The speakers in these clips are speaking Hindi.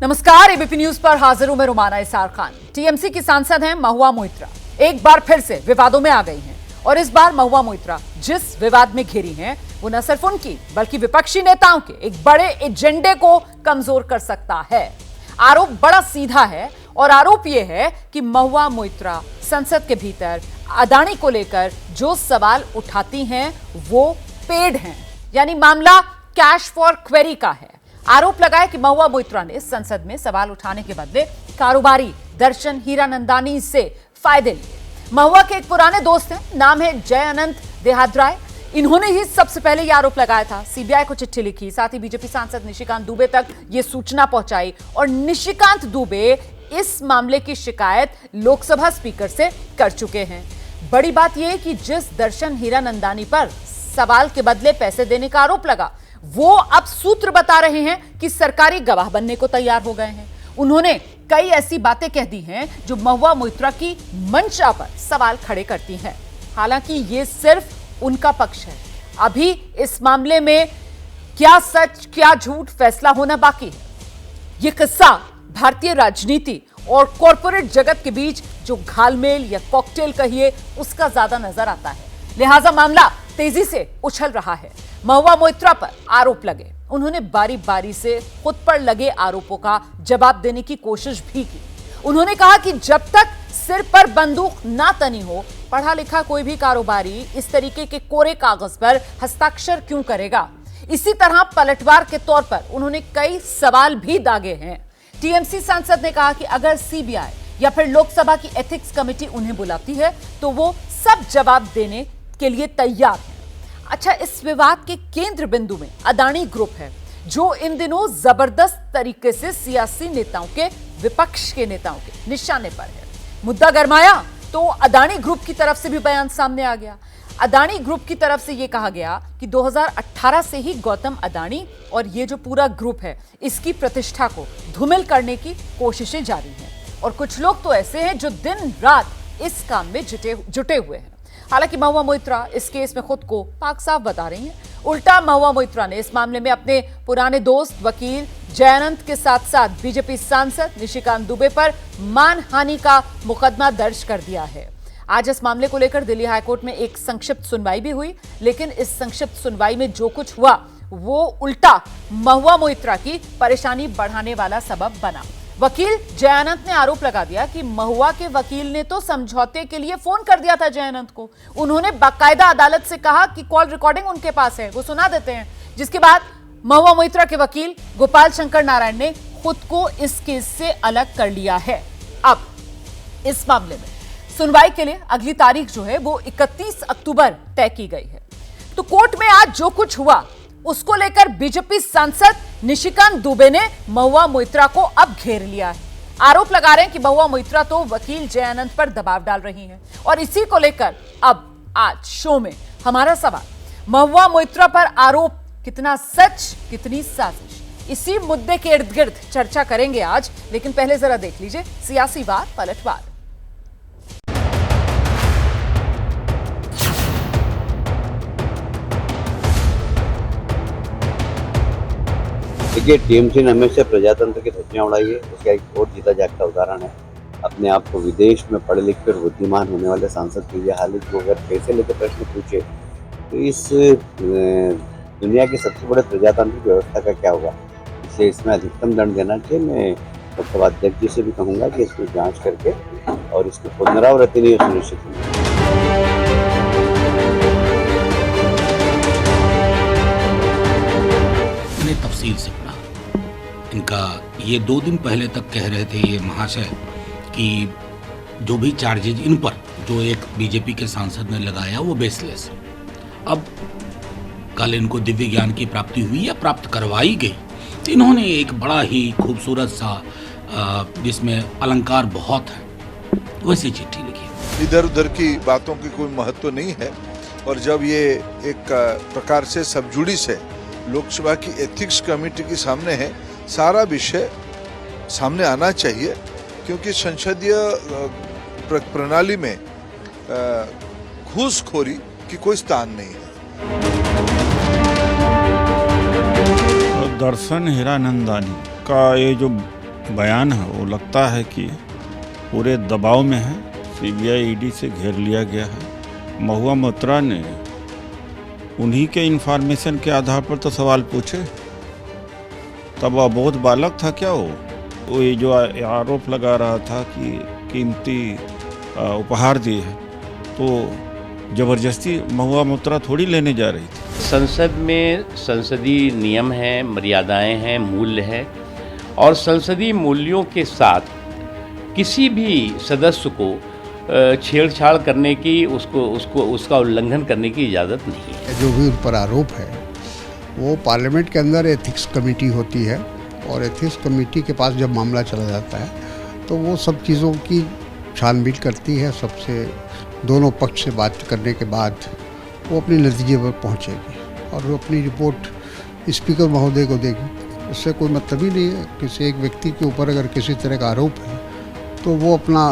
नमस्कार, एबीपी न्यूज पर हाजिर हूं मैं रुमाना इसार खान। टीएमसी की सांसद हैं महुआ मोइत्रा, एक बार फिर से विवादों में आ गई हैं और इस बार महुआ मोइत्रा जिस विवाद में घिरी हैं वो न सिर्फ उनकी बल्कि विपक्षी नेताओं के एक बड़े एजेंडे को कमजोर कर सकता है। आरोप बड़ा सीधा है और आरोप यह है कि महुआ मोइत्रा संसद के भीतर अदानी को लेकर जो सवाल उठाती हैं वो पेड हैं, यानी मामला कैश फॉर क्वेरी का है। आरोप लगाया कि महुआ मोइत्रा ने संसद में सवाल उठाने के बदले कारोबारी दर्शन हीरानंदानी से फायदे लिए। महुआ के एक पुराने दोस्त हैं, नाम है जय अनंत देहाद्राय। इन्होंने ही सबसे पहले यह आरोप लगाया था, सीबीआई को चिट्ठी लिखी, साथ ही बीजेपी सांसद निशिकांत दुबे तक यह सूचना पहुंचाई और निशिकांत दुबे इस मामले की शिकायत लोकसभा स्पीकर से कर चुके हैं। बड़ी बात यह कि जिस दर्शन हीरानंदानी पर सवाल के बदले पैसे देने का आरोप लगा, वो अब सूत्र बता रहे हैं कि सरकारी गवाह बनने को तैयार हो गए हैं। उन्होंने कई ऐसी बातें कह दी हैं जो महुआ मोइत्रा की मंशा पर सवाल खड़े करती हैं। हालांकि ये सिर्फ उनका पक्ष है, अभी इस मामले में क्या सच क्या झूठ फैसला होना बाकी है। यह किस्सा भारतीय राजनीति और कॉरपोरेट जगत के बीच जो घालमेल या कॉकटेल कहिए उसका ज्यादा नजर आता है, लिहाजा मामला तेजी से उछल रहा है। महुआ मोइत्रा पर आरोप लगे, उन्होंने बारी बारी से खुद पर लगे आरोपों का जवाब देने की कोशिश भी की। उन्होंने कहा कि जब तक सिर पर बंदूक ना तनी हो, पढ़ा लिखा कोई भी कारोबारी इस तरीके के कोरे कागज पर हस्ताक्षर क्यों करेगा। इसी तरह पलटवार के तौर पर उन्होंने कई सवाल भी दागे हैं। टीएमसी सांसद ने कहा कि अगर सीबीआई या फिर लोकसभा की एथिक्स कमेटी उन्हें बुलाती है तो वो सब जवाब देने के लिए तैयार है। अच्छा, इस विवाद के केंद्र बिंदु में अदानी ग्रुप है, जो इन दिनों जबरदस्त तरीके से सियासी नेताओं के, विपक्ष के नेताओं के निशाने पर है। मुद्दा गरमाया तो अदानी ग्रुप की तरफ से भी बयान सामने आ गया। अदानी ग्रुप की तरफ से यह कहा गया कि 2018 से ही गौतम अदानी और ये जो पूरा ग्रुप है इसकी प्रतिष्ठा को धूमिल करने की कोशिशें जारी हैं और कुछ लोग तो ऐसे हैं जो दिन रात इस काम में जुटे हुए हैं। हालांकि महुआ मोइत्रा इस केस में खुद को पाक साफ बता रही हैं। उल्टा महुआ मोइत्रा ने इस मामले में अपने पुराने दोस्त वकील जयानंत के साथ साथ बीजेपी सांसद निशिकांत दुबे पर मानहानि का मुकदमा दर्ज कर दिया है। आज इस मामले को लेकर दिल्ली हाईकोर्ट में एक संक्षिप्त सुनवाई भी हुई, लेकिन इस संक्षिप्त सुनवाई में जो कुछ हुआ वो उल्टा महुआ मोइत्रा की परेशानी बढ़ाने वाला सबब बना। वकील जयानंत ने आरोप लगा दिया कि महुआ के वकील ने तो समझौते के लिए फोन कर दिया था जयानंत को। उन्होंने बाकायदा अदालत से कहा कि कॉल रिकॉर्डिंग उनके पास है, वो सुना देते हैं, जिसके बाद महुआ मोइत्रा के वकील गोपाल शंकर नारायण ने खुद को इस केस से अलग कर लिया है। अब इस मामले में सुनवाई के लिए अगली तारीख जो है वो 31 अक्टूबर तय की गई है। तो कोर्ट में आज जो कुछ हुआ उसको लेकर बीजेपी सांसद निशिकांत दुबे ने महुआ मोइत्रा को अब घेर लिया है। आरोप लगा रहे हैं कि महुआ मोइत्रा तो वकील जयानंत पर दबाव डाल रही हैं और इसी को लेकर अब आज शो में हमारा सवाल, महुआ मोइत्रा पर आरोप कितना सच कितनी साजिश, इसी मुद्दे के इर्द गिर्द चर्चा करेंगे आज। लेकिन पहले जरा देख लीजिए सियासी वार पलटवार। देखिए, टीएमसी ने हमेशा प्रजातंत्र की धज्जियां उड़ाई है, उसका एक और जीता जागता उदाहरण है। अपने आप को विदेश में पढ़े लिखे और बुद्धिमान होने वाले सांसद की यह हालत को अगर पैसे लेकर प्रश्न पूछे तो इस दुनिया की सबसे बड़े प्रजातांत्रिक व्यवस्था का क्या होगा। इसलिए इसमें अधिकतम दंड देना चाहिए। मैं लोकसभा अध्यक्ष जी से भी कहूँगा कि इसकी जाँच करके और इसकी पुनरावृत्ति नहीं सुनिश्चित होगी। तफसील से पढ़ा इनका, ये 2 दिन पहले तक कह रहे थे ये महाशय कि जो भी चार्जेज इन पर जो एक बीजेपी के सांसद ने लगाया वो बेसलेस है। अब कल इनको दिव्य ज्ञान की प्राप्ति हुई या प्राप्त करवाई गई तो इन्होंने एक बड़ा ही खूबसूरत सा जिसमें अलंकार बहुत है वैसी चिट्ठी लिखी। इधर उधर की बातों की कोई महत्व नहीं है और जब ये एक प्रकार से सबजुडिस है, लोकसभा की एथिक्स कमेटी के सामने है, सारा विषय सामने आना चाहिए क्योंकि संसदीय प्रणाली में घूसखोरी की कोई स्थान नहीं है। दर्शन हीरानंदानी का ये जो बयान है वो लगता है कि पूरे दबाव में है, सीबीआई ईडी से घेर लिया गया है। महुआ मोइत्रा ने उन्हीं के इन्फॉर्मेशन के आधार पर तो सवाल पूछे, तब वह बहुत बालक था क्या वो ये जो आरोप लगा रहा था कि कीमती उपहार दिए हैं, तो जबरदस्ती महुआ मोइत्रा थोड़ी लेने जा रही थी। संसद में संसदीय नियम हैं, मर्यादाएं हैं, मूल्य है, और संसदीय मूल्यों के साथ किसी भी सदस्य को छेड़छाड़ करने की, उसका उल्लंघन करने की इजाज़त नहीं है। जो भी उन पर आरोप है वो पार्लियामेंट के अंदर एथिक्स कमेटी होती है, और एथिक्स कमेटी के पास जब मामला चला जाता है तो वो सब चीज़ों की छानबीन करती है। सबसे दोनों पक्ष से बात करने के बाद वो अपने नतीजे पर पहुंचेगी और वो अपनी रिपोर्ट स्पीकर महोदय को देगी। इससे कोई मतलब ही नहीं है। किसी एक व्यक्ति के ऊपर अगर किसी तरह का आरोप है तो वो अपना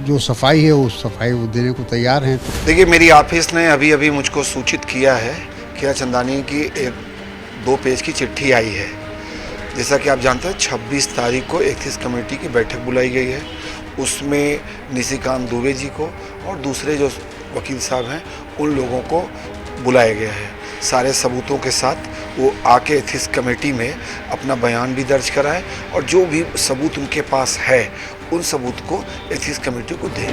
जो सफाई है उस सफाई वो देने को तैयार हैं। देखिए, मेरी ऑफिस ने अभी अभी मुझको सूचित किया है कि चंदानी की एक 2 पेज की चिट्ठी आई है। जैसा कि आप जानते हैं 26 तारीख को एथिक्स कमेटी की बैठक बुलाई गई है। उसमें निशिकांत दुबे जी को और दूसरे जो वकील साहब हैं उन लोगों को बुलाया गया है। सारे सबूतों के साथ वो आके एथिक्स कमेटी में अपना बयान भी दर्ज कराएं और जो भी सबूत उनके पास है उन सबूत को एथिक्स कमेटी को दें।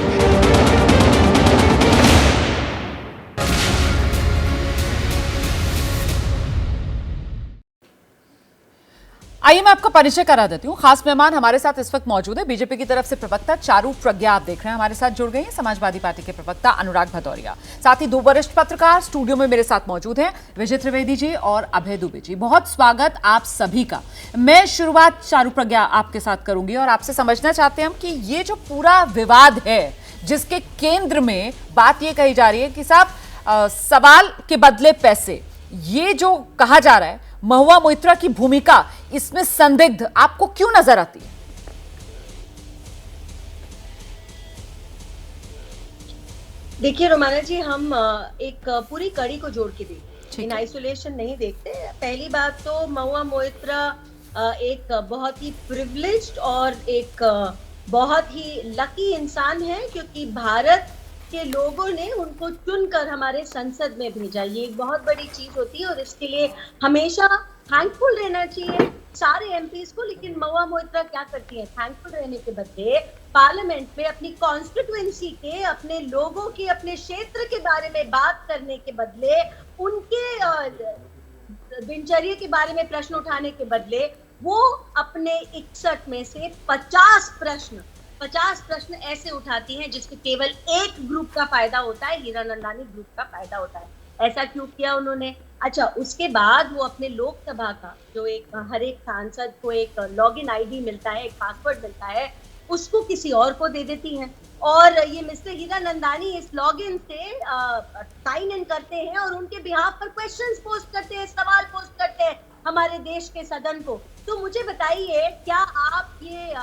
आइए मैं आपका परिचय करा देती हूँ। खास मेहमान हमारे साथ इस वक्त मौजूद है। बीजेपी की तरफ से प्रवक्ता चारू प्रज्ञा आप देख रहे हैं हमारे साथ जुड़ गई हैं। समाजवादी पार्टी के प्रवक्ता अनुराग भदौरिया, साथ ही 2 वरिष्ठ पत्रकार स्टूडियो में मेरे साथ मौजूद हैं, विजय त्रिवेदी जी और अभय दुबे जी। बहुत स्वागत आप सभी का। मैं शुरुआत चारू प्रज्ञा आपके साथ करूंगी और आपसे समझना चाहते हैं हम कि ये जो पूरा विवाद है जिसके केंद्र में बात ये कही जा रही है कि साहब सवाल के बदले पैसे, ये जो कहा जा रहा है महुआ मोइत्रा की भूमिका इसमें संदिग्ध आपको क्यों नजर आती है? देखिए रोमाना जी, हम एक पूरी कड़ी को जोड़ के देखते, इन आइसोलेशन नहीं देखते। पहली बात तो महुआ मोइत्रा एक बहुत ही प्रिविलेज्ड और एक बहुत ही लकी इंसान है, क्योंकि भारत के लोगों ने उनको चुनकर हमारे संसद में भेजा। ये एक बहुत बड़ी चीज होती है और इसके लिए हमेशा थैंकफुल रहना चाहिए सारे एमपीज को। लेकिन महुआ मोइत्रा क्या करती है? थैंकफुल रहने के बदले पार्लियामेंट में अपनी कॉन्स्टिट्यूएंसी के, अपने लोगों के, अपने क्षेत्र के बारे में बात करने के बदले, उनके दिनचर्या के बारे में प्रश्न उठाने के बदले वो अपने 61 में से 50 प्रश्न ऐसे उठाती हैं जिससे केवल एक ग्रुप का फायदा होता है, हीरानंदानी ग्रुप का फायदा होता है। ऐसा क्यों किया उन्होंने? अच्छा, उसके बाद वो अपने लोकसभा का जो एक हर एक सांसद को एक लॉगिन आईडी मिलता है, एक पासवर्ड मिलता है, उसको किसी और को दे देती हैं और ये मिस्टर हीरानंदानी इस लॉगिन से साइन इन करते हैं और उनके बिहाफ पर क्वेश्चंस पोस्ट करते हैं, सवाल पोस्ट करते हैं हमारे देश के सदन को। तो मुझे बताइए, क्या आप ये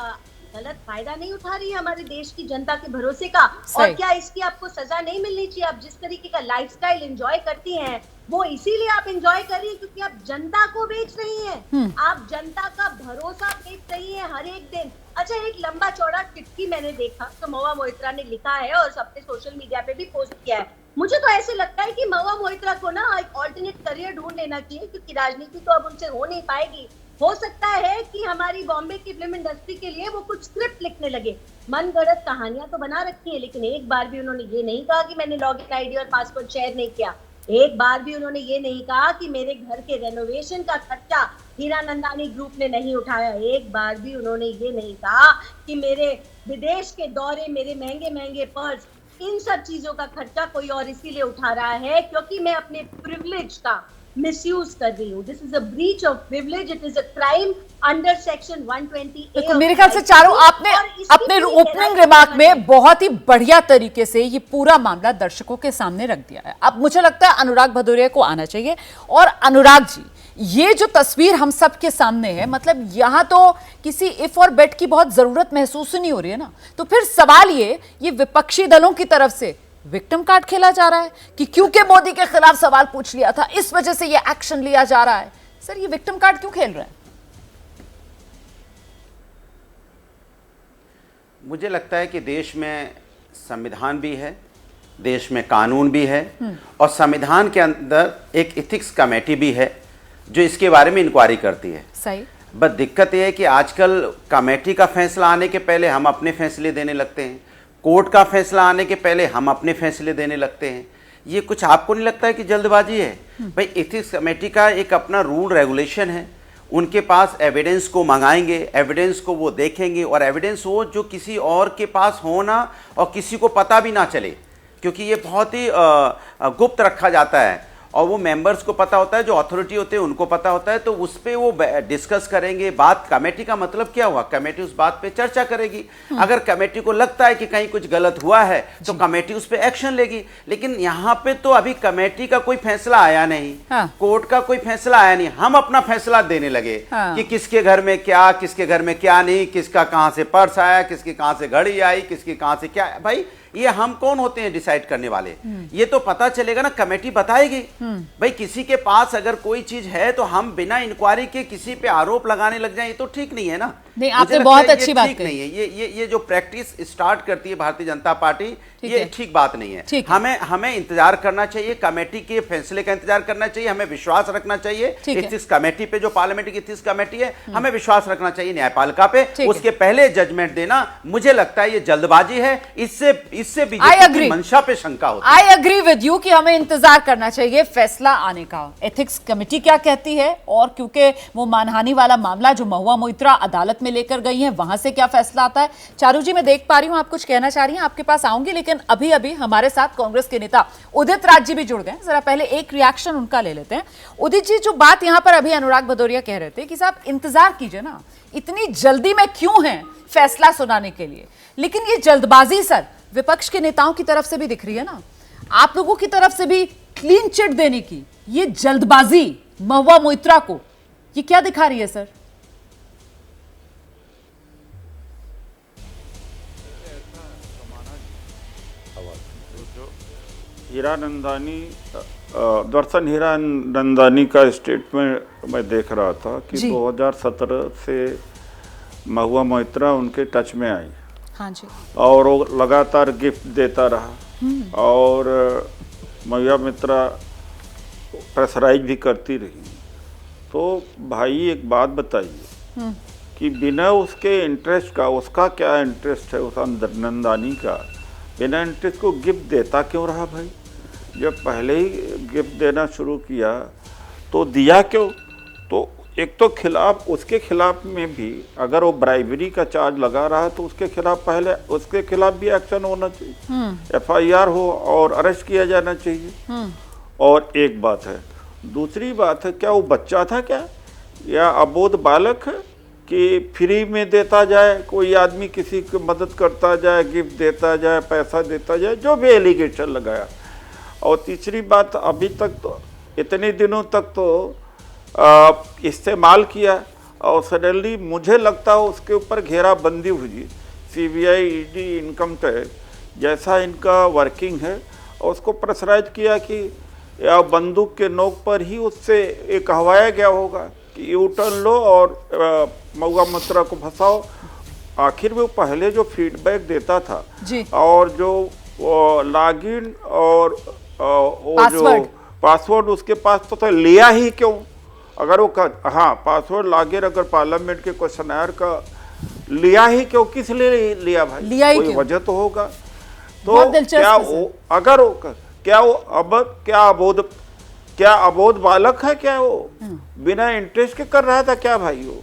गलत फायदा नहीं उठा रही है हमारे देश की जनता के भरोसे का? और क्या इसकी आपको सजा नहीं मिलनी चाहिए? आप जिस तरीके का लाइफस्टाइल एंजॉय करती हैं वो इसीलिए आप एंजॉय कर रही है क्योंकि आप जनता को बेच रही हैं, आप जनता का भरोसा बेच रही हैं हर एक दिन। अच्छा, एक लंबा चौड़ा चिट्ठी मैंने देखा तो महुआ मोइत्रा ने लिखा है और सबने सोशल मीडिया पे भी पोस्ट किया है। मुझे तो ऐसे लगता है कि महुआ मोइत्रा को ना एक ऑल्टरनेट करियर ढूंढ लेना चाहिए, क्योंकि राजनीति तो अब उनसे हो नहीं पाएगी। हो सकता है कि हमारी बॉम्बे की फिल्म इंडस्ट्री के लिए वो कुछ स्क्रिप्ट लिखने लगे। मन गढ़ंत कहानियां तो बना रखी है, लेकिन एक बार भी उन्होंने ये नहीं कहा कि मैंने लॉगिन आईडी और पासवर्ड शेयर नहीं किया। एक बार भी उन्होंने ये नहीं कहा कि मेरे घर के रेनोवेशन का खर्चा हीरानंदानी ग्रुप ने नहीं उठाया। एक बार भी उन्होंने ये नहीं कहा कि मेरे विदेश के दौरे, मेरे महंगे महंगे पर्स, इन सब चीजों का खर्चा कोई और इसीलिए उठा रहा है क्योंकि मैं अपने प्रिविलेज का मिसयूज कर रही हूँ। This is a breach of privilege, it is a crime under section 120A। मेरे ख्याल से चारों आपने अपने ओपनिंग रिमार्क में बहुत ही बढ़िया तरीके से ये पूरा मामला दर्शकों के सामने रख दिया है। अब मुझे लगता है अनुराग भदौरिया को आना चाहिए। और अनुराग जी, ये जो तस्वीर हम सब के सामने है, मतलब यहां तो किसी इफ और बेट की बहुत जरूरत महसूस नहीं हो रही है ना। तो फिर सवाल ये विपक्षी दलों की तरफ से विक्टिम कार्ड खेला जा रहा है कि क्योंकि मोदी के खिलाफ सवाल पूछ लिया था इस वजह से ये एक्शन लिया जा रहा है। सर, ये विक्टिम कार्ड क्यों खेल रहे हैं? मुझे लगता है कि देश में संविधान भी है, देश में कानून भी है और संविधान के अंदर एक एथिक्स कमेटी भी है जो इसके बारे में इंक्वायरी करती है। सही। बस दिक्कत यह है कि आजकल कमेटी का फैसला आने के पहले हम अपने फैसले देने लगते हैं, कोर्ट का फैसला आने के पहले हम अपने फैसले देने लगते हैं। ये कुछ आपको नहीं लगता है कि जल्दबाजी है? भाई एथिक्स कमेटी का एक अपना रूल रेगुलेशन है, उनके पास एविडेंस को मंगाएंगे, एविडेंस को वो देखेंगे और एविडेंस हो जो किसी और के पास हो ना और किसी को पता भी ना चले, क्योंकि ये बहुत ही गुप्त रखा जाता है और वो मेंबर्स को पता होता है, जो अथॉरिटी होते हैं उनको पता होता है, तो उस पर वो डिस्कस करेंगे। बात कमेटी का मतलब क्या हुआ? कमेटी उस बात पे चर्चा करेगी। अगर कमेटी को लगता है कि कहीं कुछ गलत हुआ है तो कमेटी उस पर एक्शन लेगी। लेकिन यहाँ पे तो अभी कमेटी का कोई फैसला आया नहीं, कोर्ट का कोई फैसला आया नहीं, हम अपना फैसला देने लगे कि किसके घर में क्या, किसके घर में क्या नहीं, किसका कहाँ से पर्स आया, किसकी कहाँ से घड़ी आई, किसकी कहाँ से क्या। भाई ये हम कौन होते हैं डिसाइड करने वाले? ये तो पता चलेगा ना, कमेटी बताएगी। भाई किसी के पास अगर कोई चीज है तो हम बिना इंक्वायरी के किसी पे आरोप लगाने लग जाए, ये तो ठीक नहीं है ना। नहीं, आपने बहुत अच्छी बात कही। नहीं है ये जो प्रैक्टिस स्टार्ट करती है भारतीय जनता पार्टी, ये ठीक बात नहीं है। हमें इंतजार करना चाहिए, कमेटी के फैसले का इंतजार करना चाहिए, हमें विश्वास रखना चाहिए एथिक्स कमेटी पे, जो पार्लियामेंट की एथिक्स कमेटी है, हमें विश्वास रखना चाहिए न्यायपालिका पे। उसके पहले जजमेंट देना, मुझे लगता है ये जल्दबाजी है, इससे बीजेपी की मंशा पे शंका होती है। आई एग्री विद यू कि हमें इंतजार करना चाहिए फैसला आने का, एथिक्स कमेटी क्या कहती है, और क्योंकि वो मानहानि वाला मामला जो महुआ मोइत्रा अदालत में लेकर गई है, वहां से क्या फैसला आता है। चारू जी, मैं देख पा रही हूं आप कुछ कहना चाह रही हैं, आपके पास आऊंगी, लेकिन अभी अभी हमारे साथ कांग्रेस के नेता उदित राज जी भी जुड़ गए। जरा पहले एक रिएक्शन उनका ले लेते हैं। उदित जी, जो बात यहां पर अभी अनुराग भदौरिया कह रहे थे कि साहब इंतजार कीजिए ना, इतनी जल्दी में क्यों है फैसला सुनाने के लिए, लेकिन ये जल्दबाजी सर विपक्ष के नेताओं की तरफ से भी दिख रही है ना, आप लोगों की तरफ से भी क्लीन चिट देने की ये जल्दबाजी महुआ मोइत्रा को, ये क्या दिखा रही है सर? हीरानंदानी, दर्शन हीरानंदानी का स्टेटमेंट मैं देख रहा था कि 2017 से महुआ मोइत्रा उनके टच में आई। हाँ जी। और वो लगातार गिफ्ट देता रहा और महुआ मोइत्रा प्रेशराइज भी करती रही। तो भाई एक बात बताइए कि बिना उसके इंटरेस्ट का, उसका क्या इंटरेस्ट है उस नंदानी का, बिना इंटरेस्ट को गिफ्ट देता क्यों रहा भाई? जब पहले ही गिफ्ट देना शुरू किया तो दिया क्यों? तो एक तो खिलाफ, उसके खिलाफ में भी अगर वो ब्राइबरी का चार्ज लगा रहा है तो उसके खिलाफ पहले उसके खिलाफ भी एक्शन होना चाहिए, FIR हो और अरेस्ट किया जाना चाहिए। और एक बात है, दूसरी बात है, क्या वो बच्चा था क्या, या अबोध बालक है कि फ्री में देता जाए, कोई आदमी किसी की मदद करता जाए, गिफ्ट देता जाए, पैसा देता जाए, जो भी एलिगेशन लगाया। और तीसरी बात, अभी तक तो इतने दिनों तक तो इस्तेमाल किया और सडनली मुझे लगता है उसके ऊपर घेराबंदी हुई, CBI, ED, इनकम टैक्स जैसा इनका वर्किंग है, और उसको प्रेशराइज किया कि या बंदूक के नोक पर ही उससे एक कहवाया गया होगा कि यू टर्न लो और महुआ मोइत्रा को फंसाओ। आखिर वो पहले जो फीडबैक देता था और जो लॉगिन और वो जो पासवर्ड उसके पास तो था, लिया ही क्यों? अगर वो हाँ पासवर्ड लॉगिन अगर पार्लियामेंट के क्वेश्चनर का लिया ही क्यों, किस लिए लिया भाई? लिया कोई वजह तो होगा। तो क्या वो अगर वो क्या वो अब क्या अबोध बालक है क्या? वो बिना इंटरेस्ट के कर रहा था क्या भाई? वो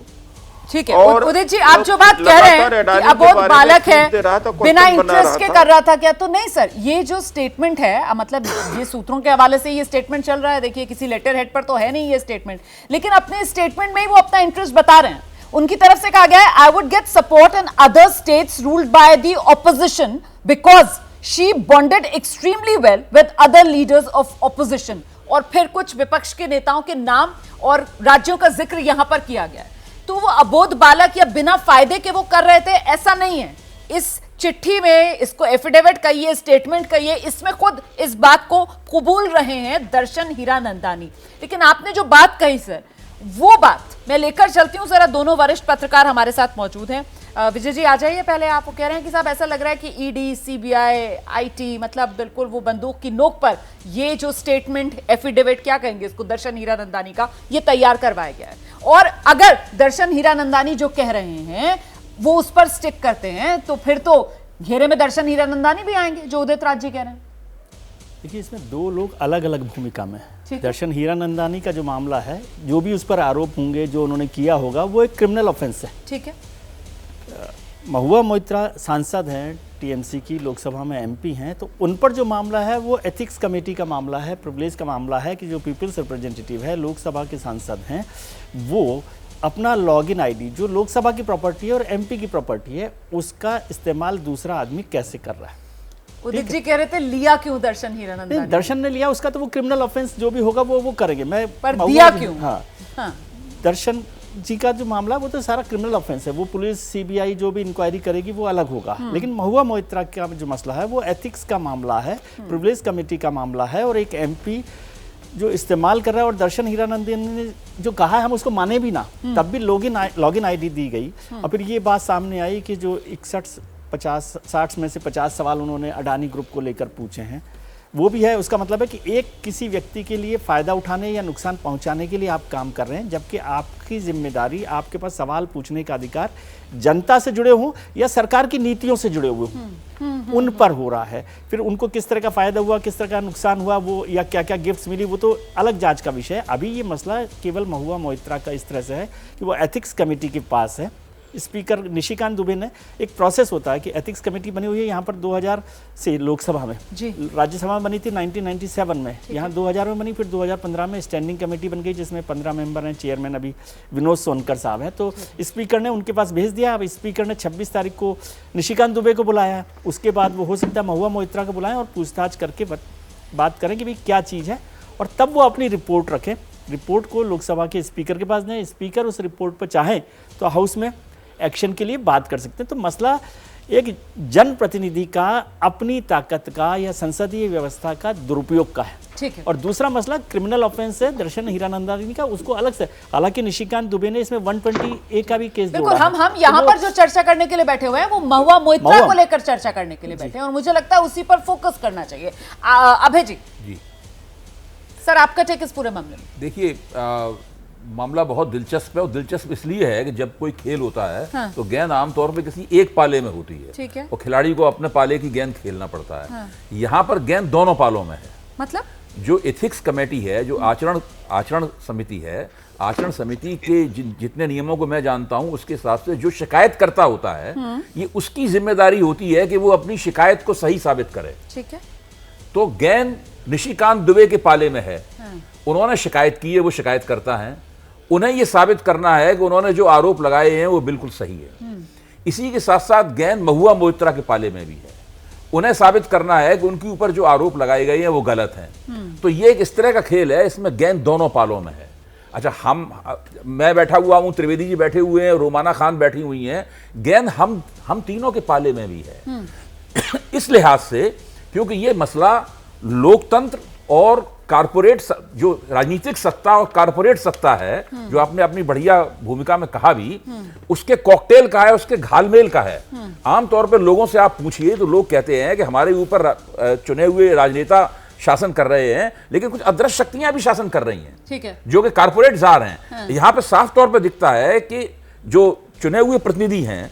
ठीक है। और उदित जी, आप जो बात कह रहे हैं कि अबोध बालक है, बिना इंटरेस्ट के कर रहा था क्या, तो नहीं सर, ये जो स्टेटमेंट है, मतलब ये सूत्रों के हवाले से ये स्टेटमेंट चल रहा है, देखिए किसी लेटर हेड पर तो है नहीं ये स्टेटमेंट, लेकिन अपने स्टेटमेंट में ही वो अपना इंटरेस्ट बता रहे हैं। उनकी तरफ से कहा गया है, I would get support in other states ruled by the opposition because she bonded extremely well with other leaders of opposition. और फिर कुछ विपक्ष के नेताओं के नाम और राज्यों का जिक्र यहां पर किया गया है। तो वो अबोध बालक या बिना फायदे के वो कर रहे थे, ऐसा नहीं है। इस चिट्ठी में, इसको एफिडेविट कहिए, स्टेटमेंट कहिए, इसमें खुद इस बात को कबूल रहे हैं दर्शन हीरानंदानी। लेकिन आपने जो बात कही सर, वो बात मैं लेकर चलती हूं जरा, दोनों वरिष्ठ पत्रकार हमारे साथ मौजूद हैं। विजय जी आ जाइए। पहले आप कह रहे हैं कि साहब ऐसा लग रहा है कि ईडी, सीबीआई, आईटी, मतलब बिल्कुल वो बंदूक की नोक पर ये जो स्टेटमेंट, एफिडेविट क्या कहेंगे इसको, दर्शन हीरानंदानी का, ये तैयार करवाया गया है। और अगर दर्शन हीरानंदानी जो कह रहे हैं वो उस पर स्टिक करते हैं तो फिर तो घेरे में दर्शन हीरानंदानी भी आएंगे, जो उदित राज जी कह रहे हैं। देखिए, इसमें दो लोग अलग अलग भूमिका में हैं। दर्शन हीरानंदानी का जो मामला है, जो भी उस पर आरोप होंगे, जो उन्होंने किया होगा, वो एक क्रिमिनल ऑफेंस है। ठीक है। महुआ मोइत्रा सांसद हैं, टीएमसी की लोकसभा में एमपी हैं, तो उन पर जो मामला है वो एथिक्स कमेटी का मामला है, प्रिविलेज का मामला है कि जो पीपल्स रिप्रेजेंटेटिव है, लोकसभा के सांसद हैं, वो अपना लॉगिन आईडी जो लोकसभा की प्रॉपर्टी है और एमपी की प्रॉपर्टी है, उसका इस्तेमाल दूसरा आदमी कैसे कर रहा है। उदित जी कह रहे थे लिया क्यों दर्शन हीरानंदानी? दर्शन ने लिया, उसका तो वो क्रिमिनल ऑफेंस जो भी होगा वो करेंगे। मैं पर दिया क्यों? हाँ। दर्शन जी का जो मामला वो तो सारा क्रिमिनल ऑफेंस है, वो पुलिस सीबीआई जो भी इंक्वायरी करेगी वो अलग होगा। लेकिन महुआ मोइत्रा का जो मसला है वो एथिक्स का मामला है, प्रिविलेज कमेटी का मामला है, और एक एमपी जो इस्तेमाल कर रहा है। और दर्शन हीरानंदानी ने जो कहा है हम उसको माने भी ना, तब भी लॉगिन आईडी दी गई। और फिर ये बात सामने आई कि जो 60 में से 50 सवाल उन्होंने अडानी ग्रुप को लेकर पूछे हैं, वो भी है। उसका मतलब है कि एक किसी व्यक्ति के लिए फ़ायदा उठाने या नुकसान पहुंचाने के लिए आप काम कर रहे हैं, जबकि आपकी जिम्मेदारी, आपके पास सवाल पूछने का अधिकार जनता से जुड़े हों या सरकार की नीतियों से जुड़े हुए हों, उन पर हो रहा है। फिर उनको किस तरह का फ़ायदा हुआ, किस तरह का नुकसान हुआ, वो या क्या क्या गिफ्ट्स मिली, वो तो अलग जांच का विषय है। अभी ये मसला केवल महुआ मोइत्रा का इस तरह से है कि वो एथिक्स कमेटी के पास है। स्पीकर निशिकांत दुबे ने, एक प्रोसेस होता है कि एथिक्स कमेटी बनी हुई है यहाँ पर 2000 से लोकसभा में, राज्यसभा में बनी थी 1997 में, यहाँ 2000 में बनी, फिर 2015 में स्टैंडिंग कमेटी बन गई जिसमें 15 मेंबर हैं। चेयरमैन अभी विनोद सोनकर साहब हैं। तो स्पीकर ने उनके पास भेज दिया। अब स्पीकर ने 26 तारीख को निशिकांत दुबे को बुलाया है, उसके बाद वो हो सकता है महुआ मोइत्रा को बुलाएं और पूछताछ करके बात करें कि भाई क्या चीज़ है, और तब वो अपनी रिपोर्ट रखें। रिपोर्ट को लोकसभा के स्पीकर के पास दें, स्पीकर उस रिपोर्ट पर चाहें तो हाउस में एक्शन के लिए बात कर सकते हैं। तो मसला एक जनप्रतिनिधि का अपनी ताकत का या संसदीय व्यवस्था का दुरुपयोग का है। ठीक है। और दूसरा मसला क्रिमिनल ऑफेंस है दर्शन हीरानंदानी का, उसको अलग से, हालांकि निशिकांत दुबे ने इसमें 120A का भी केस जोड़ा है। हम यहाँ पर जो चर्चा करने के लिए बैठे हुए हैं वो महुआ मोइत्रा को लेकर चर्चा करने के लिए बैठे हैं, और मुझे लगता है उसी पर फोकस करना चाहिए। अभय जी, सर आपका टेक इस पूरे मामले में? देखिए, मामला बहुत दिलचस्प है, और दिलचस्प इसलिए है कि जब कोई खेल होता है तो गेंद आमतौर पे किसी एक पाले में होती है, ठीक है, और खिलाड़ी को अपने पाले की गेंद खेलना पड़ता है। यहाँ पर गेंद दोनों पालों में है। मतलब जो एथिक्स कमेटी है, जो आचरण समिति है, आचरण समिति के जितने नियमों को मैं जानता हूं उसके हिसाब से जो शिकायतकर्ता होता है, ये उसकी जिम्मेदारी होती है कि वो अपनी शिकायत को सही साबित करे। ठीक है। तो गेंद निशिकांत दुबे के पाले में है, उन्होंने शिकायत की है, वो शिकायत करता है, उन्हें यह साबित करना है कि उन्होंने जो आरोप लगाए हैं वो बिल्कुल सही है। इसी के साथ साथ गेंद महुआ मोइत्रा के पाले में भी है, उन्हें साबित करना है कि उनके ऊपर जो आरोप लगाए गए हैं वो गलत हैं। तो ये एक इस तरह का खेल है, इसमें गेंद दोनों पालों में है। अच्छा, मैं बैठा हुआ हूं, त्रिवेदी जी बैठे हुए हैं, रोमाना खान बैठी हुई हैं, गेंद हम तीनों के पाले में भी है। इस लिहाज से, क्योंकि ये मसला लोकतंत्र और कारपोरेट, जो राजनीतिक सत्ता और कारपोरेट सत्ता है, जो आपने अपनी बढ़िया भूमिका में कहा भी, उसके कॉकटेल का है, उसके घालमेल का है। आमतौर पर लोगों से आप पूछिए तो लोग कहते हैं कि हमारे ऊपर चुने हुए राजनेता शासन कर रहे हैं, लेकिन कुछ अदृश्य शक्तियां भी शासन कर रही हैं, ठीक है, जो कि कारपोरेट जार हैं। यहां पे साफ तौर पे दिखता है कि जो चुने हुए प्रतिनिधि हैं,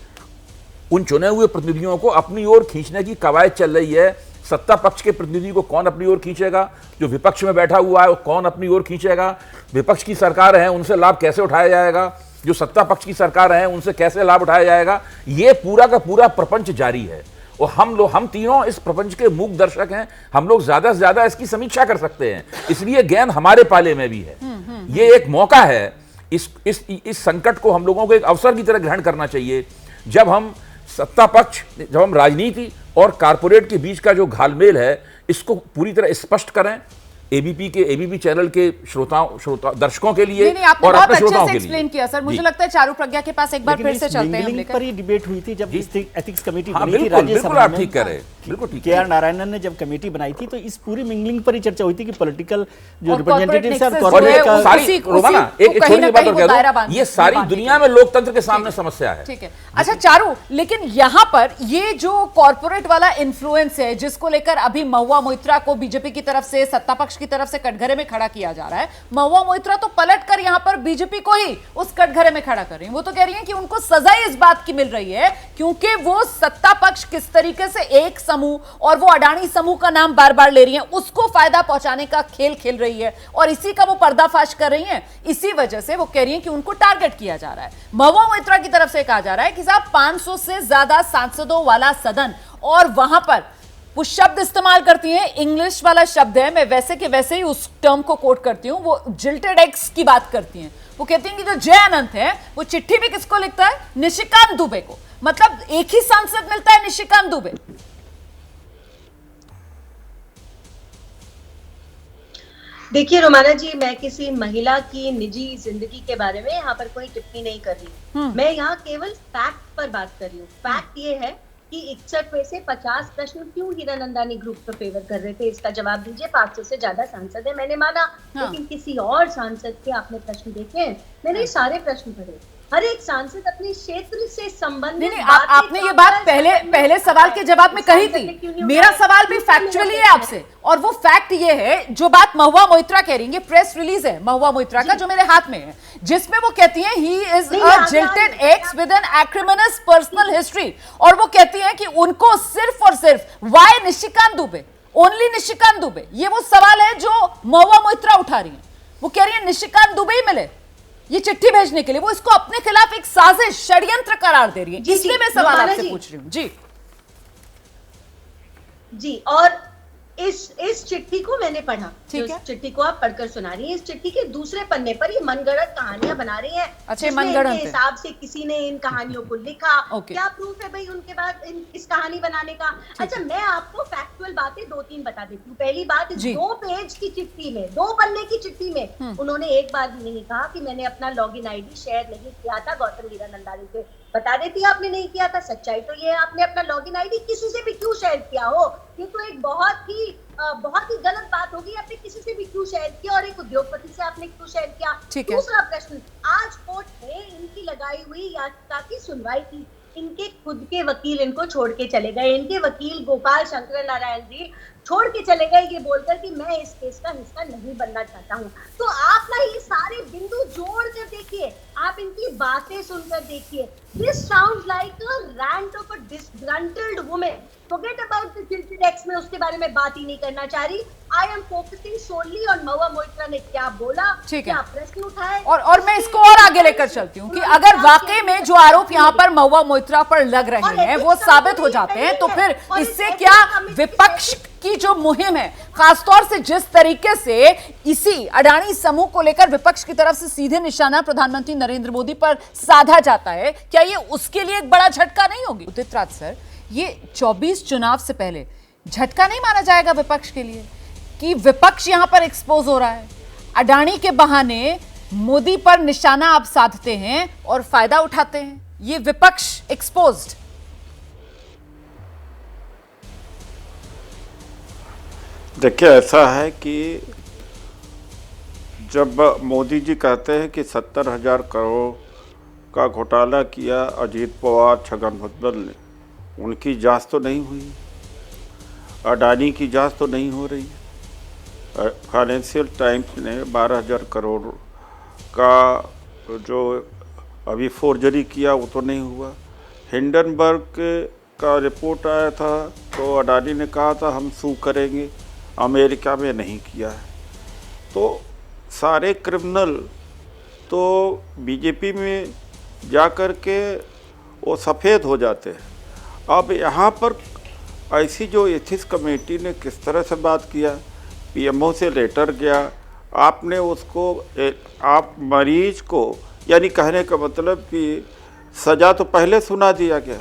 उन चुने हुए प्रतिनिधियों को अपनी ओर खींचने की कवायद चल रही है। सत्ता पक्ष के प्रतिनिधि को कौन अपनी ओर खींचेगा, जो विपक्ष में बैठा हुआ है वो कौन अपनी ओर खींचेगा, विपक्ष की सरकार है उनसे लाभ कैसे उठाया जाएगा, जो सत्ता पक्ष की सरकार है उनसे कैसे लाभ उठाया जाएगा, ये पूरा का पूरा प्रपंच जारी है। और हम तीनों इस प्रपंच के मूक दर्शक हैं, हम लोग ज्यादा से ज्यादा इसकी समीक्षा कर सकते हैं, इसलिए गेंद हमारे पाले में भी है। ये एक मौका है, इस संकट को हम लोगों को एक अवसर की तरह ग्रहण करना चाहिए, जब हम सत्ता पक्ष, जब हम राजनीति और कारपोरेट के बीच का जो घालमेल है इसको पूरी तरह स्पष्ट करें। एबीपी चैनल के श्रोता दर्शकों के लिए और अपने श्रोताओं के लिए एक्सप्लेन किया सर। मुझे लगता है चारू प्रज्ञा के पास एक बार फिर से चलते हैं। पर ही डिबेट हुई थी जब एथिक्स कमेटी बनी थी राज्यसभा में। आप ठीक कह रहे हैं। बिल्कुल ठीक के आर नारायणन ने जब कमेटी बनाई थी तो इस पूरी मिंगलिंग पर ही चर्चा हुई थी कि पॉलिटिकल जो और रिप्रेजेंटेटिव corporate और nexus और जो है, कॉर्पोरेट वो सारी उसी- रोमाना उसी एक को कहीं छोटी ना सी बात कहीं और वो कह दायरा दूं, बांध- ये सारी बांधने दुनिया के में लोकतंत्र के सामने समस्या है। ठीक है। अच्छा चारू, लेकिन यहां पर ये जो कॉर्पोरेट वाला इन्फ्लुएंस है जिसको लेकर अभी महुआ मोइत्रा को बीजेपी की तरफ से, सत्ता पक्ष की तरफ से कटघरे में खड़ा किया जा रहा है, महुआ मोइत्रा तो पलट कर यहां पर बीजेपी को ही उस कटघरे में खड़ा कर रही है। वो तो कह रही है कि उनको सजा इस बात की मिल रही है क्योंकि वो सत्ता पक्ष किस तरीके से एक समूह और वो अडानी समूह का नाम बार बार ले रही है, उसको फायदा पहुंचाने का खेल खेल रही है और इसी का वो पर्दाफाश कर रही है। इसी वजह से वो कह रही है कि उनको टारगेट किया जा रहा है। महुआ मोइत्रा की तरफ से कहा जा रहा है कि साहब 500 से ज्यादा सांसदों वाला सदन, और वहां पर वो शब्द इस्तेमाल करती हैं, इंग्लिश वाला शब्द है, मैं वैसे के वैसे ही उस टर्म को कोट करती हूं, वो जिल्टेड एग्स की बात करती हैं। वो कहती हैं कि जो जय अनंत है वो चिट्ठी भी किसको लिखता है? निशिकांत दुबे को। मतलब एक ही सांसद मिलता है, निशिकांत दुबे। देखिए रोमाना जी, मैं किसी महिला की निजी जिंदगी के बारे में यहाँ पर कोई टिप्पणी नहीं कर रही। मैं यहाँ केवल फैक्ट पर बात कर रही हूँ। फैक्ट ये है कि 61 में से 50 प्रश्न क्यों हीरानंदानी ग्रुप को फेवर कर रहे थे, इसका जवाब दीजिए। 500 से ज्यादा सांसद है, मैंने माना। लेकिन किसी और सांसद के आपने प्रश्न देखे हैं? मैंने सारे प्रश्न पढ़े। हर एक सांसद अपने क्षेत्र से संबंधित आपने ये बात पहले सवाल के जवाब में कही थी। मेरा सवाल भी फैक्चुअली है आपसे, और वो फैक्ट ये है जो बात महुआ मोइत्रा कह रही है। प्रेस रिलीज है महुआ मोइत्रा का जो मेरे हाथ में है, जिसमें वो कहती हैं he is a jilted ex with an acrimonious personal history, और वो कहती हैं कि उनको सिर्फ और सिर्फ व्हाई निशिकांत दुबे, ओनली निशिकांत दुबे। ये वो सवाल है जो महुआ मोइत्रा उठा रही है। वो कह रही है निशिकांत दुबे ही मिले ये चिट्ठी भेजने के लिए। वो इसको अपने खिलाफ एक साजिश, षड्यंत्र करार दे रही है। इसलिए मैं सवाल आपसे पूछ रही हूँ जी। और इस चिट्ठी को मैंने पढ़ा, इस चिट्ठी को आप पढ़कर सुना रही हैं। इस चिट्ठी के दूसरे पन्ने पर ये मनगढ़ंत कहानियां बना रही हैं। अच्छा, मनगढ़ंत के हिसाब से किसी ने इन कहानियों को लिखा। क्या प्रूफ है भाई उनके बाद इस कहानी बनाने का? अच्छा, मैं आपको फैक्चुअल बातें 2-3 बता देती हूँ। पहली बात, इस 2 पेज की चिट्ठी में, 2 पन्ने की चिट्ठी में उन्होंने एक बार भी नहीं कहा कि मैंने अपना लॉगिन आईडी शेयर नहीं किया था गौतम हीरानंदानी से। बता देती आपने नहीं किया था। सच्चाई तो ये है, आपने अपना लॉगिन आईडी किसी से भी क्यों शेयर किया हो? ये तो एक बहुत ही गलत बात होगी। आपने किसी से भी क्यों शेयर किया, और एक उद्योगपति से आपने क्यों शेयर किया? दूसरा प्रश्न, आज कोर्ट ने इनकी लगाई हुई याचिका की सुनवाई की। इनके खुद के वकील इनको छोड़ के चले गए। इनके वकील गोपाल शंकर नारायण जी छोड़ के चले गए ये बोलकर कि मैं इस केस का हिस्सा नहीं बनना चाहता हूँ। तो आप ना ये सारे बिंदु जोड़ कर देखिए, आप इनकी बातें सुनकर देखिए। This sounds like a rant of a disgruntled woman. Forget about the jilted ex, में उसके बारे में बात ही नहीं करना चाह रही। I am focusing सोनली on Mahua Moitra ने क्या बोला, क्या प्रश्न उठाए। और मैं इसको और आगे लेकर चलती हूँ कि अगर वाकई में जो आरोप यहाँ पर महुआ मोइत्रा पर लग रहे हैं वो साबित हो जाते हैं, तो फिर इससे क्या विपक्ष की जो मुहिम है, खासतौर से जिस तरीके से इसी अडानी समूह को लेकर विपक्ष की तरफ से सीधे निशाना प्रधानमंत्री नरेंद्र मोदी पर साधा जाता है, क्या ये उसके लिए एक बड़ा झटका नहीं होगी? उदित राज सर, ये 24 चुनाव से पहले झटका नहीं माना जाएगा विपक्ष के लिए कि विपक्ष यहां पर एक्सपोज हो रहा है? अडानी के बहाने मोदी पर निशाना आप साधते हैं और फायदा उठाते हैं, ये विपक्ष एक्सपोज्ड। देखिए, ऐसा है कि जब मोदी जी कहते हैं कि 70,000 करोड़ का घोटाला किया अजीत पवार, छगन भुजबल ने, उनकी जांच तो नहीं हुई, अडानी की जांच तो नहीं हो रही है। फाइनेंशियल टाइम्स ने 12,000 करोड़ का जो अभी फोर्जरी किया वो तो नहीं हुआ। हिंडनबर्ग का रिपोर्ट आया था तो अडानी ने कहा था हम सू करेंगे, अमेरिका में नहीं किया है। तो सारे क्रिमिनल तो बीजेपी में जा कर के वो सफ़ेद हो जाते हैं। अब यहाँ पर ऐसी जो एथिक्स कमेटी ने किस तरह से बात किया, पीएमओ से लेटर गया, आपने उसको आप मरीज को, यानी कहने का मतलब कि सज़ा तो पहले सुना दिया गया।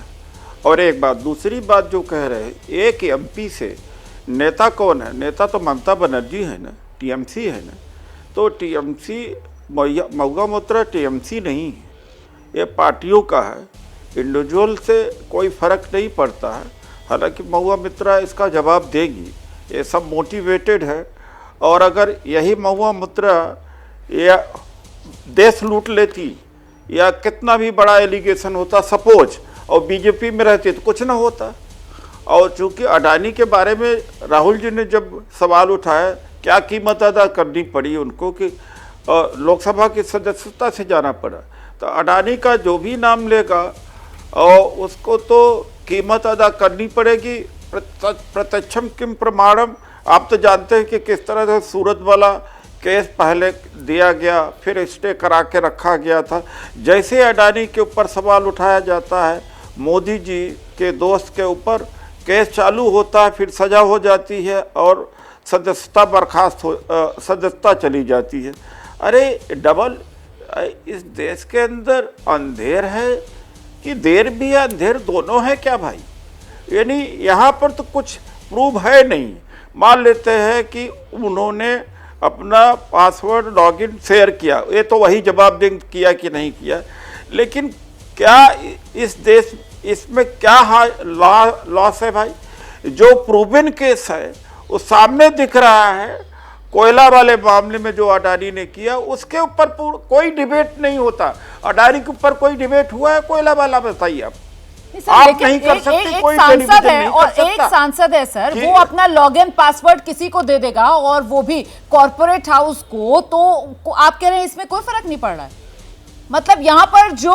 और एक बात, दूसरी बात जो कह रहे हैं, एक एमपी से, नेता कौन है? नेता तो ममता बनर्जी है ना, टीएमसी है ना। तो टीएमसी, महुआ मोइत्रा टीएमसी नहीं है, ये पार्टियों का है। इंडिविजुअल से कोई फ़र्क नहीं पड़ता है। हालांकि महुआ मित्रा इसका जवाब देगी, ये सब मोटिवेटेड है। और अगर यही महुआ मित्रा या देश लूट लेती या कितना भी बड़ा एलिगेशन होता सपोज, और बीजेपी में रहती तो कुछ ना होता। और चूंकि अडानी के बारे में राहुल जी ने जब सवाल उठाया, क्या कीमत अदा करनी पड़ी उनको कि लोकसभा की सदस्यता से जाना पड़ा, तो अडानी का जो भी नाम लेगा और उसको तो कीमत अदा करनी पड़ेगी। प्रत्यक्षम किम प्रमाणम, आप तो जानते हैं कि किस तरह से सूरत वाला केस पहले दिया गया, फिर स्टे करा के रखा गया था। जैसे अडानी के ऊपर सवाल उठाया जाता है, मोदी जी के दोस्त के ऊपर केस चालू होता है, फिर सजा हो जाती है और सदस्यता बर्खास्त हो, सदस्यता चली जाती है। अरे डबल, इस देश के अंदर अंधेर है कि देर भी है, अंधेर दोनों है क्या भाई? यानी यहाँ पर तो कुछ प्रूव है नहीं। मान लेते हैं कि उन्होंने अपना पासवर्ड लॉगिन शेयर किया, ये तो वही जवाब दें किया कि नहीं किया, लेकिन क्या इस देश इसमें क्या लॉस है भाई? जो प्रूवन केस है वो सामने दिख रहा है। कोयला वाले मामले में जो अडानी ने किया उसके ऊपर कोई डिबेट नहीं होता। अडानी के ऊपर कोई डिबेट हुआ है कोयला वाला? बताइए आप नहीं कर सकते, कोई सांसद है और एक सांसद है सर, वो अपना लॉगिन पासवर्ड किसी को दे देगा और वो भी कॉर्पोरेट हाउस को, तो आप कह रहे हैं इसमें कोई फर्क नहीं पड़ रहा है? मतलब यहाँ पर जो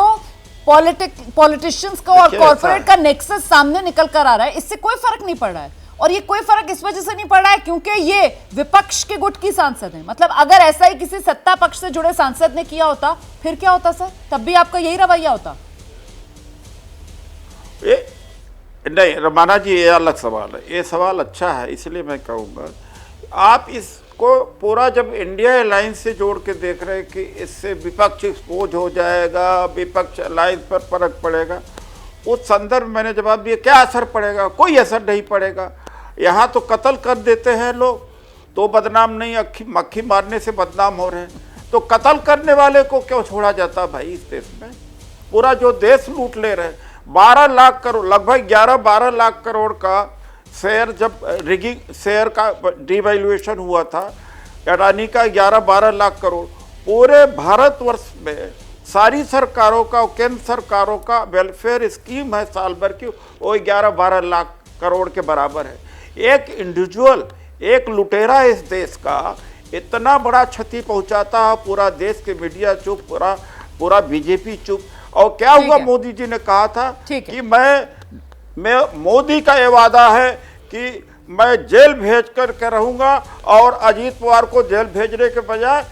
पॉलिटिशियंस का और कॉर्पोरेट का नेक्सस सामने निकल कर आ रहा है, इससे कोई फर्क नहीं पड़ रहा है। और ये कोई फर्क इस वजह से नहीं पड़ रहा है क्योंकि ये विपक्ष के गुट की सांसद है। मतलब अगर ऐसा ही किसी सत्ता पक्ष से जुड़े सांसद ने किया होता फिर क्या होता सर? तब भी आपका यही रवैया होता? नहीं रमाना जी, ये अलग सवाल है। ये सवाल अच्छा है, इसलिए मैं कहूँगा आप इसको पूरा जब इंडिया अलायंस से जोड़ के देख रहे हैं कि इससे विपक्ष एक्सपोज हो जाएगा, विपक्ष अलायंस पर फर्क पड़ेगा, उस संदर्भ मैंने जवाब दिया क्या असर पड़ेगा? कोई असर नहीं पड़ेगा। यहाँ तो कत्ल कर देते हैं लोग तो बदनाम नहीं, मक्खी मारने से बदनाम हो रहे हैं, तो कत्ल करने वाले को क्यों छोड़ा जाता भाई? इस देश में पूरा जो देश लूट ले रहे हैं, 12 लाख करोड़, लगभग 11-12 लाख करोड़ का शेयर, जब रिगिंग शेयर का डिवैल्यूएशन हुआ था अडानी का 11-12 लाख करोड़, पूरे भारतवर्ष में सारी सरकारों का, केंद्र सरकारों का वेलफेयर स्कीम है साल भर की, वो 11-12 लाख करोड़ के बराबर है। एक इंडिविजुअल, एक लुटेरा इस देश का इतना बड़ा क्षति पहुंचाता है, पूरा देश के मीडिया चुप, पूरा बीजेपी चुप। और क्या हुआ? मोदी जी ने कहा था कि मैं मोदी का ये वादा है कि मैं जेल भेज कर रहूंगा, और अजीत पवार को जेल भेजने के बजाय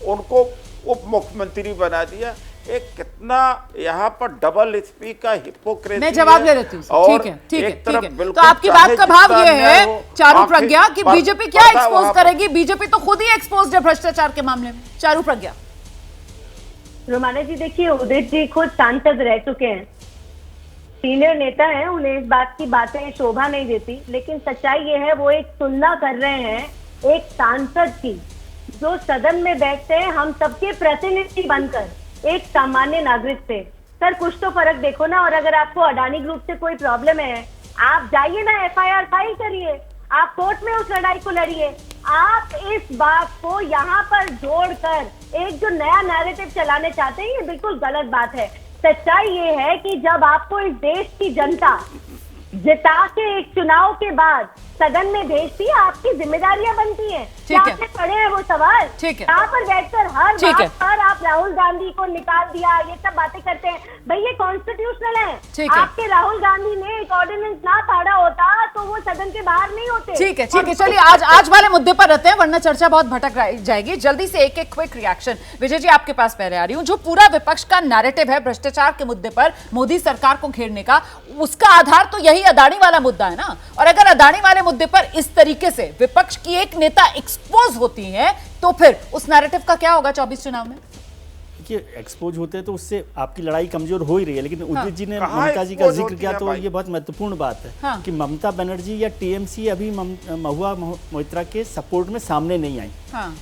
उनको उप मुख्यमंत्री बना दिया। एक कितना यहाँ पर डबल स्पीक का हिपोक्रेसी। मैं जवाब ले लेती हूँ, ठीक है, ठीक है, ठीक है। तो आपकी बात का भाव ये है चारू प्रज्ञा कि बीजेपी क्या एक्सपोज करेगी? बीजेपी तो खुद ही एक्सपोज है भ्रष्टाचार के मामले में। चारू प्रज्ञा। रोमाना जी देखिए, उदित जी खुद सांसद रह चुके हैं, सीनियर नेता हैं, उन्हें इस बात की बातें शोभा नहीं देती, लेकिन सच्चाई ये है वो एक तुलना कर रहे हैं एक सांसद की जो सदन में बैठते हैं हम सबके प्रतिनिधि बनकर एक सामान्य नागरिक से। सर कुछ तो फर्क देखो ना। और अगर आपको अडानी ग्रुप से कोई प्रॉब्लम है, आप जाइए ना, FIR फाइल करिए, आप कोर्ट में उस लड़ाई को लड़िए। आप इस बात को यहाँ पर जोड़कर एक जो नया नैरेटिव चलाने चाहते हैं, ये बिल्कुल गलत बात है। सच्चाई ये है कि जब आपको इस देश की जनता जिता के एक चुनाव के बाद सदन में भेजती है, आपकी जिम्मेदारियां बनती हैं। क्या आपने पढ़े हैं वो सवाल? यहाँ पर बैठकर हर बात पर आप राहुल गांधी को निकाल दिया, ये सब बातें करते हैं। भाई ये कॉन्स्टिट्यूशनल है। आपके राहुल गांधी ने एक ऑर्डिनेंस ना फाड़ा होता तो वो सदन के बाहर नहीं होते। ठीक है, ठीक है, चलिए आज वाले मुद्दे पर रहते हैं, वरना चर्चा बहुत भटक जाएगी। जल्दी से एक क्विक रिएक्शन विजय जी आपके पास पहले आ रही हूँ। जो पूरा विपक्ष का नैरेटिव है भ्रष्टाचार के मुद्दे पर मोदी सरकार को घेरने का, उसका आधार तो यही अदानी वाला मुद्दा है ना। और अगर अदानी वाले मुद्दे पर इस तरीके से विपक्ष की एक नेता एक्सपोज होती है तो फिर उस नैरेटिव का क्या होगा 24 चुनाव में? देखिए एक्सपोज होते हैं तो उससे आपकी लड़ाई कमजोर हो ही रही है। लेकिन उदित जी ने ममता जी का जिक्र किया तो ये बहुत महत्वपूर्ण बात है कि ममता बनर्जी या टीएमसी अभी महुआ मोइत्रा के सपोर्ट में सामने नहीं आई।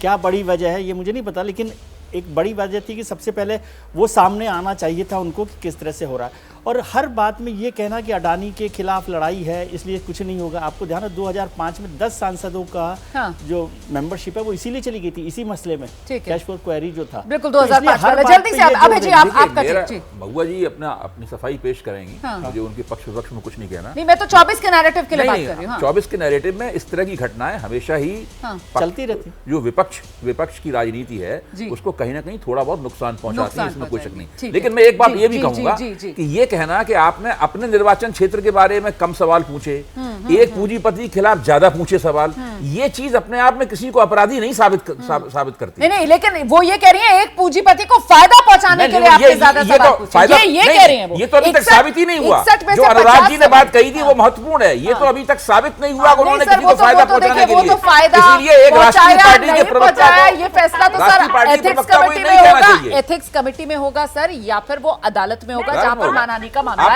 क्या बड़ी वजह है ये मुझे नहीं पता, लेकिन एक बड़ी वजह थी कि सबसे पहले वो सामने आना चाहिए था उनको कि किस तरह से हो रहा है। और हर बात में ये कहना कि अडानी के खिलाफ लड़ाई है इसलिए कुछ नहीं होगा। आपको ध्यान है 2005 में 10 सांसदों का जो मेंबरशिप है वो इसीलिए चली गई थी, इसी मसले में, कैश फॉर क्वेरी जो था। बिल्कुल 2005 वाला। जल्दी से अभय जी आप कहिए। महुआ जी अपनी सफाई पेश करेंगी, मुझे उनके पक्ष विपक्ष में कुछ नहीं कहना। नहीं, मैं तो 24 के नैरेटिव के लिए बात कर रही हूं। 24 के नैरेटिव में इस तरह की घटनाएं हमेशा ही चलती रहती। जो विपक्ष की राजनीति है उसको कहीं ना कहीं थोड़ा बहुत नुकसान पहुंचाती है, इसमें कोई शक नहीं। लेकिन मैं एक बात ये भी कहूंगा कि ये कहना कि आपने अपने निर्वाचन क्षेत्र के बारे में कम सवाल पूछे, एक पूंजीपति के खिलाफ ज्यादा पूछे सवाल, ये चीज अपने आप में किसी को अपराधी नहीं साबित करती। नहीं, लेकिन वो ये कह रही है एक पूंजीपति को फायदा पहुंचाने के लिए आपने ज्यादा सवाल पूछे। ये कह रही है, ये तो अभी तक साबित ही नहीं हुआ। जो अनुराग जी ने बात कही थी वो महत्वपूर्ण है, ये तो अभी तक साबित नहीं हुआ उन्होंने किसी को फायदा पहुंचाने के लिए। इसलिए एक राष्ट्रीय पार्टी के प्रवक्ता को ये फैसला तो सर एथिक्स कमेटी में होगा, एथिक्स कमेटी में होगा सर, या फिर वो अदालत में होगा जहां पर मानहानि का मामला है।